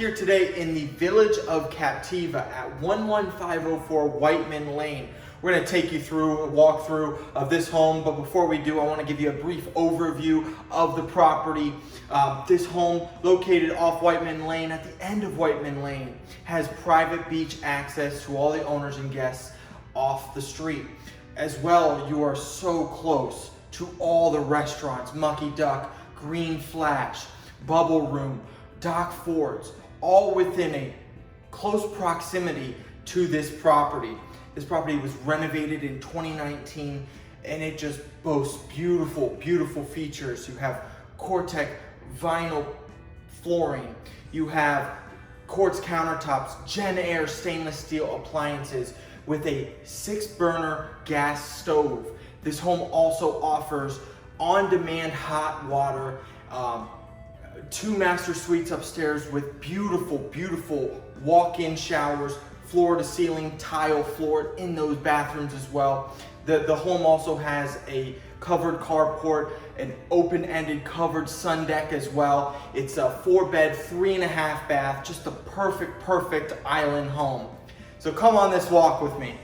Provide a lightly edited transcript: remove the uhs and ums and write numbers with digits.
here today in the village of Captiva at 11504 Wightman Lane. We're going to take you through a walkthrough of this home, but before we do, I want to give you a brief overview of the property. This home, located off Wightman Lane, at the end of Wightman Lane, has private beach access to all the owners and guests off the street. As well, you are so close to all the restaurants, Mucky Duck, Green Flash, Bubble Room, Doc Ford's, all within a close proximity to this property. This property was renovated in 2019 and it just boasts beautiful, beautiful features. You have Cortec vinyl flooring, you have quartz countertops, Gen Air stainless steel appliances with a 6-burner gas stove. This home also offers on-demand hot water, 2 master suites upstairs with beautiful, beautiful walk-in showers, floor-to-ceiling tile floor in those bathrooms as well. The home also has a covered carport, an open-ended covered sun deck as well. It's a 4-bed, 3.5 bath, just a perfect island home. So come on this walk with me.